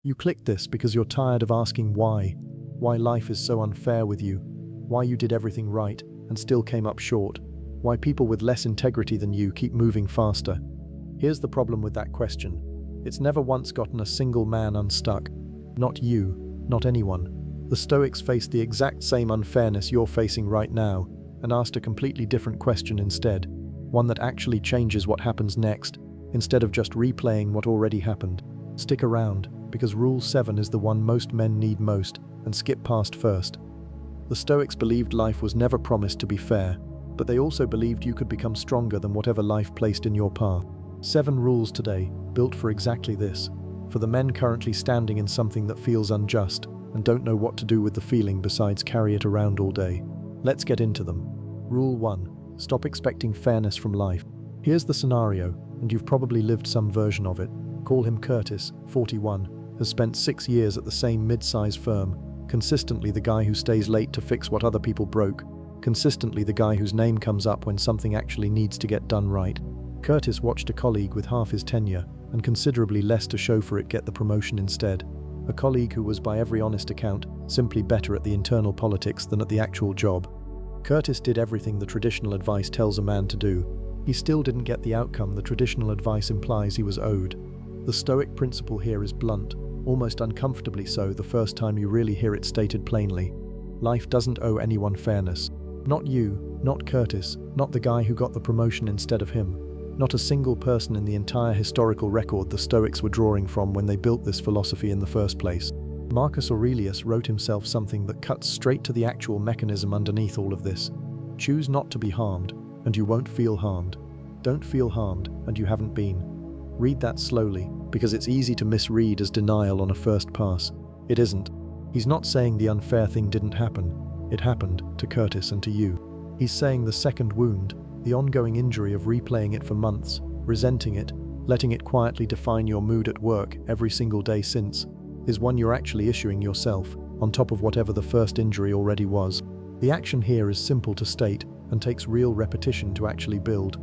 You clicked this because you're tired of asking why life is so unfair with you, why you did everything right and still came up short, why people with less integrity than you keep moving faster. Here's the problem with that question. It's never once gotten a single man unstuck. Not you, not anyone. The Stoics faced the exact same unfairness you're facing right now and asked a completely different question instead, one that actually changes what happens next, instead of just replaying what already happened. Stick around, because Rule 7 is the one most men need most, and skip past first. The Stoics believed life was never promised to be fair, but they also believed you could become stronger than whatever life placed in your path. 7 rules today, built for exactly this, for the men currently standing in something that feels unjust and don't know what to do with the feeling besides carry it around all day. Let's get into them. Rule 1. Stop expecting fairness from life. Here's the scenario, and you've probably lived some version of it. Call him Curtis, 41, has spent 6 years at the same mid-size firm, consistently the guy who stays late to fix what other people broke, consistently the guy whose name comes up when something actually needs to get done right. Curtis watched a colleague with half his tenure and considerably less to show for it get the promotion instead. A colleague who was, by every honest account, simply better at the internal politics than at the actual job. Curtis did everything the traditional advice tells a man to do. He still didn't get the outcome the traditional advice implies he was owed. The Stoic principle here is blunt, almost uncomfortably so the first time you really hear it stated plainly. Life doesn't owe anyone fairness. Not you, not Curtis, not the guy who got the promotion instead of him. Not a single person in the entire historical record the Stoics were drawing from when they built this philosophy in the first place. Marcus Aurelius wrote himself something that cuts straight to the actual mechanism underneath all of this. Choose not to be harmed, and you won't feel harmed. Don't feel harmed, and you haven't been. Read that slowly, because it's easy to misread as denial on a first pass. It isn't. He's not saying the unfair thing didn't happen. It happened, to Curtis and to you. He's saying the second wound, the ongoing injury of replaying it for months, resenting it, letting it quietly define your mood at work every single day since, is one you're actually issuing yourself, on top of whatever the first injury already was. The action here is simple to state and takes real repetition to actually build.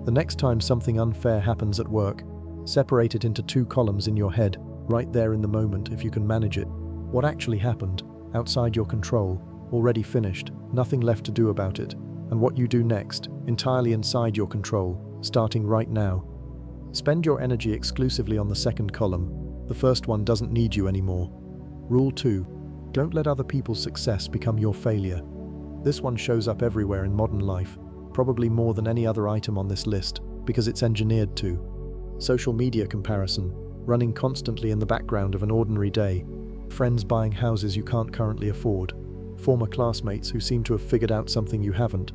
The next time something unfair happens at work, separate it into 2 columns in your head, right there in the moment if you can manage it. What actually happened, outside your control, already finished, nothing left to do about it, and what you do next, entirely inside your control, starting right now. Spend your energy exclusively on the second column. The first one doesn't need you anymore. Rule 2. Don't let other people's success become your failure. This one shows up everywhere in modern life, probably more than any other item on this list, because it's engineered to. Social media comparison, running constantly in the background of an ordinary day. Friends buying houses you can't currently afford. Former classmates who seem to have figured out something you haven't.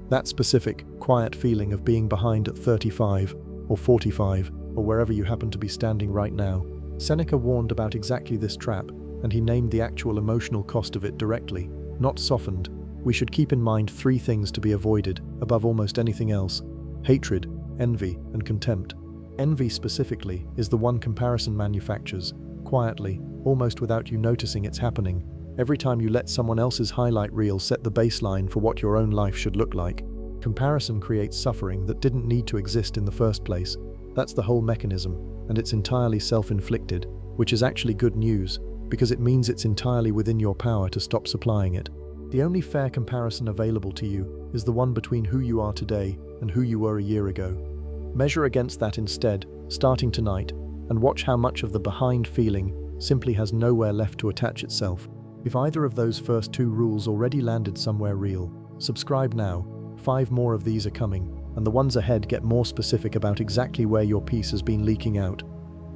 That specific, quiet feeling of being behind at 35, or 45, or wherever you happen to be standing right now. Seneca warned about exactly this trap, and he named the actual emotional cost of it directly, not softened. We should keep in mind 3 things to be avoided, above almost anything else: hatred, envy, and contempt. Envy specifically is the one comparison manufactures, quietly, almost without you noticing it's happening, every time you let someone else's highlight reel set the baseline for what your own life should look like. Comparison creates suffering that didn't need to exist in the first place. That's the whole mechanism, and it's entirely self-inflicted, which is actually good news, because it means it's entirely within your power to stop supplying it. The only fair comparison available to you is the one between who you are today and who you were a year ago. Measure against that instead, starting tonight, and watch how much of the behind feeling simply has nowhere left to attach itself. If either of those first 2 rules already landed somewhere real, subscribe now. 5 more of these are coming, and the ones ahead get more specific about exactly where your piece has been leaking out.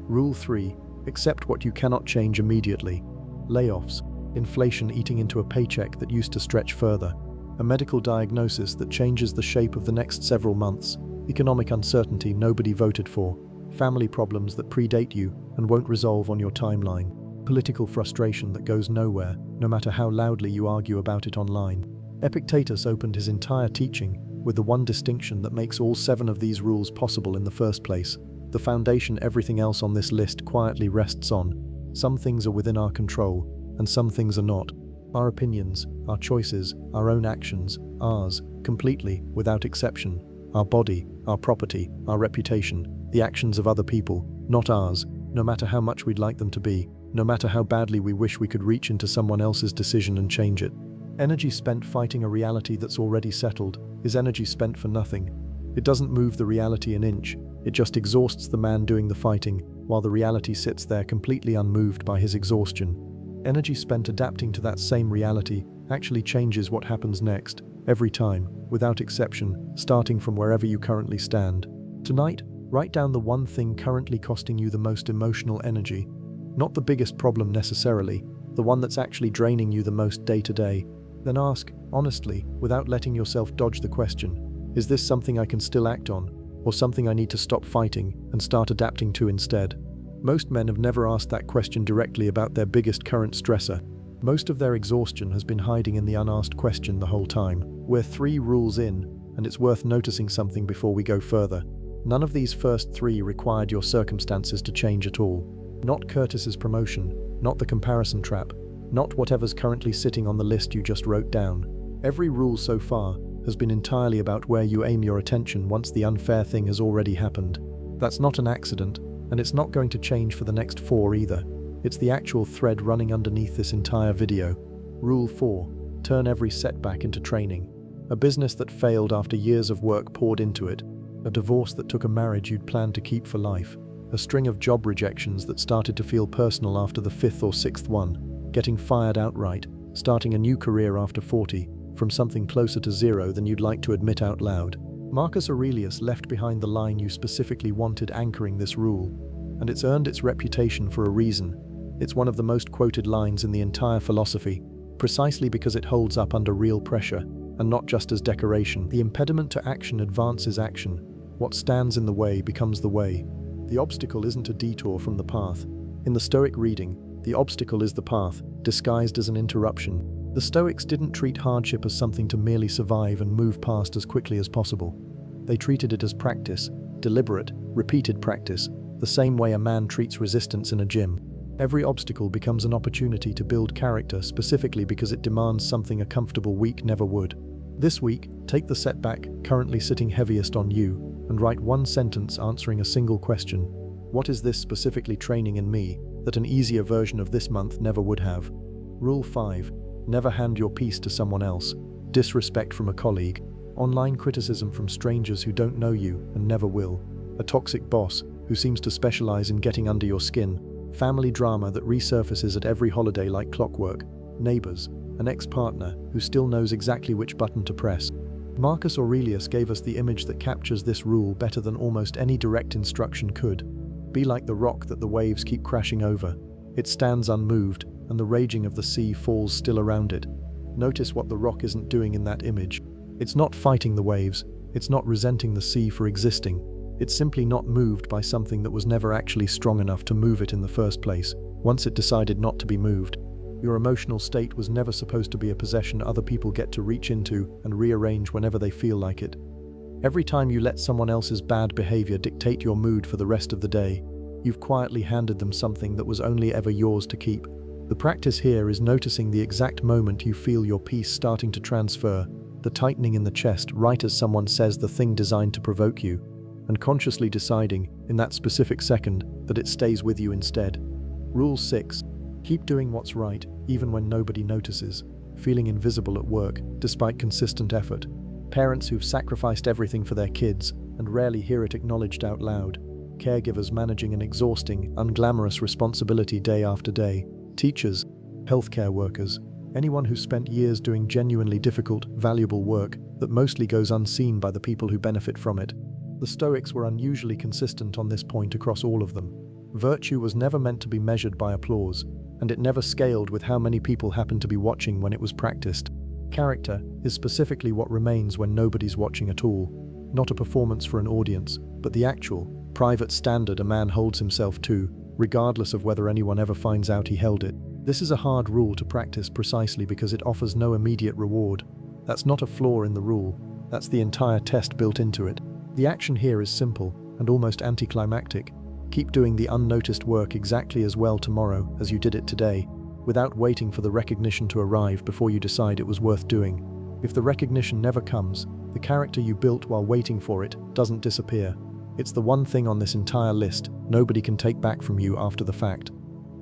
Rule 3. Accept what you cannot change immediately. Layoffs, inflation eating into a paycheck that used to stretch further, a medical diagnosis that changes the shape of the next several months, economic uncertainty nobody voted for, family problems that predate you and won't resolve on your timeline, political frustration that goes nowhere, no matter how loudly you argue about it online. Epictetus opened his entire teaching with the one distinction that makes all 7 of these rules possible in the first place, the foundation everything else on this list quietly rests on. Some things are within our control, and some things are not. Our opinions, our choices, our own actions, ours, completely, without exception. Our body, our property, our reputation, the actions of other people, not ours, no matter how much we'd like them to be. no matter how badly we wish we could reach into someone else's decision and change it. Energy spent fighting a reality that's already settled is energy spent for nothing. It doesn't move the reality an inch, it just exhausts the man doing the fighting, while the reality sits there completely unmoved by his exhaustion. Energy spent adapting to that same reality actually changes what happens next, every time, without exception, starting from wherever you currently stand. Tonight, write down the one thing currently costing you the most emotional energy. Not the biggest problem necessarily, the one that's actually draining you the most day to day. Then ask, honestly, without letting yourself dodge the question, is this something I can still act on, or something I need to stop fighting and start adapting to instead? Most men have never asked that question directly about their biggest current stressor. Most of their exhaustion has been hiding in the unasked question the whole time. We're 3 rules in, and it's worth noticing something before we go further. None of these first 3 required your circumstances to change at all. Not Curtis's promotion, not the comparison trap, not whatever's currently sitting on the list you just wrote down. Every rule so far has been entirely about where you aim your attention once the unfair thing has already happened. That's not an accident, and it's not going to change for the next 4 either. It's the actual thread running underneath this entire video. Rule 4. Turn every setback into training. A business that failed after years of work poured into it. A divorce that took a marriage you'd planned to keep for life. A string of job rejections that started to feel personal after the 5th or 6th one. Getting fired outright. Starting a new career after 40, from something closer to 0 than you'd like to admit out loud. Marcus Aurelius left behind the line you specifically wanted anchoring this rule, and it's earned its reputation for a reason. It's one of the most quoted lines in the entire philosophy, precisely because it holds up under real pressure, and not just as decoration. The impediment to action advances action. What stands in the way becomes the way. The obstacle isn't a detour from the path. In the Stoic reading, the obstacle is the path, disguised as an interruption. The Stoics didn't treat hardship as something to merely survive and move past as quickly as possible. They treated it as practice, deliberate, repeated practice, the same way a man treats resistance in a gym. Every obstacle becomes an opportunity to build character specifically because it demands something a comfortable week never would. This week, take the setback currently sitting heaviest on you and write one sentence answering a single question. What is this specifically training in me that an easier version of this month never would have? Rule 5. Never hand your piece to someone else. Disrespect from a colleague. Online criticism from strangers who don't know you and never will. A toxic boss who seems to specialize in getting under your skin. Family drama that resurfaces at every holiday like clockwork. Neighbors. An ex-partner who still knows exactly which button to press. Marcus Aurelius gave us the image that captures this rule better than almost any direct instruction could. Be like the rock that the waves keep crashing over. It stands unmoved, and the raging of the sea falls still around it. Notice what the rock isn't doing in that image. It's not fighting the waves. It's not resenting the sea for existing. It's simply not moved by something that was never actually strong enough to move it in the first place, once it decided not to be moved. Your emotional state was never supposed to be a possession other people get to reach into and rearrange whenever they feel like it. Every time you let someone else's bad behavior dictate your mood for the rest of the day, you've quietly handed them something that was only ever yours to keep. The practice here is noticing the exact moment you feel your peace starting to transfer, the tightening in the chest right as someone says the thing designed to provoke you, and consciously deciding, in that specific second, that it stays with you instead. Rule 6. Keep doing what's right, even when nobody notices. Feeling invisible at work, despite consistent effort. Parents who've sacrificed everything for their kids, and rarely hear it acknowledged out loud. Caregivers managing an exhausting, unglamorous responsibility day after day. Teachers, healthcare workers, anyone who spent years doing genuinely difficult, valuable work that mostly goes unseen by the people who benefit from it. The Stoics were unusually consistent on this point across all of them. Virtue was never meant to be measured by applause, and it never scaled with how many people happened to be watching when it was practiced. Character is specifically what remains when nobody's watching at all. Not a performance for an audience, but the actual, private standard a man holds himself to, regardless of whether anyone ever finds out he held it. This is a hard rule to practice precisely because it offers no immediate reward. That's not a flaw in the rule, that's the entire test built into it. The action here is simple and almost anticlimactic. Keep doing the unnoticed work exactly as well tomorrow as you did it today, without waiting for the recognition to arrive before you decide it was worth doing. If the recognition never comes, the character you built while waiting for it doesn't disappear. It's the one thing on this entire list nobody can take back from you after the fact.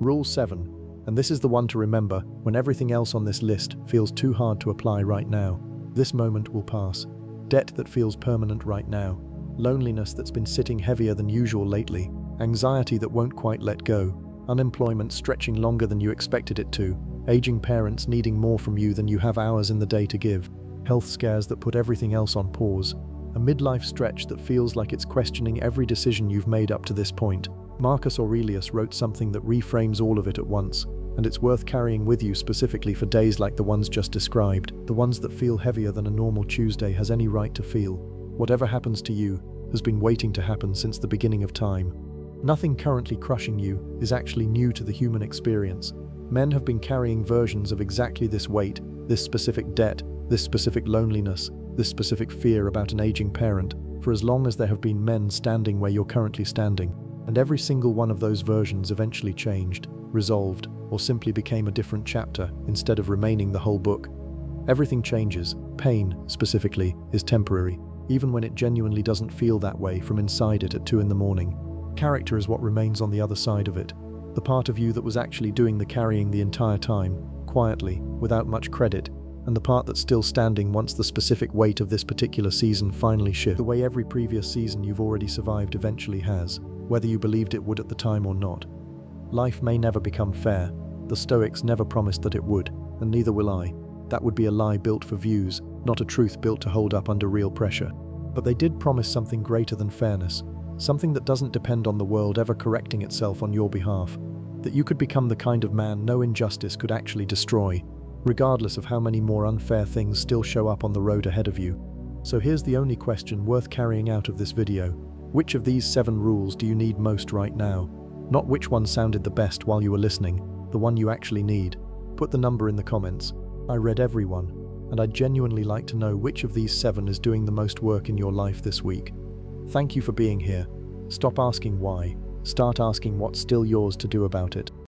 Rule 7, and this is the one to remember when everything else on this list feels too hard to apply right now. This moment will pass. Debt that feels permanent right now. Loneliness that's been sitting heavier than usual lately. Anxiety that won't quite let go. Unemployment stretching longer than you expected it to. Aging parents needing more from you than you have hours in the day to give. Health scares that put everything else on pause. A midlife stretch that feels like it's questioning every decision you've made up to this point. Marcus Aurelius wrote something that reframes all of it at once, and it's worth carrying with you specifically for days like the ones just described, the ones that feel heavier than a normal Tuesday has any right to feel. Whatever happens to you has been waiting to happen since the beginning of time. Nothing currently crushing you is actually new to the human experience. Men have been carrying versions of exactly this weight, this specific debt, this specific loneliness, this specific fear about an aging parent, for as long as there have been men standing where you're currently standing. And every single one of those versions eventually changed, resolved, or simply became a different chapter instead of remaining the whole book. Everything changes. Pain, specifically, is temporary, even when it genuinely doesn't feel that way from inside it at 2 a.m. Character is what remains on the other side of it. The part of you that was actually doing the carrying the entire time, quietly, without much credit, and the part that's still standing once the specific weight of this particular season finally shifts, the way every previous season you've already survived eventually has, whether you believed it would at the time or not. Life may never become fair. The Stoics never promised that it would, and neither will I. That would be a lie built for views, not a truth built to hold up under real pressure. But they did promise something greater than fairness, something that doesn't depend on the world ever correcting itself on your behalf, that you could become the kind of man no injustice could actually destroy, regardless of how many more unfair things still show up on the road ahead of you. So here's the only question worth carrying out of this video. Which of these 7 rules do you need most right now? Not which one sounded the best while you were listening, the one you actually need. Put the number in the comments. I read every one, and I'd genuinely like to know which of these 7 is doing the most work in your life this week. Thank you for being here. Stop asking why. Start asking what's still yours to do about it.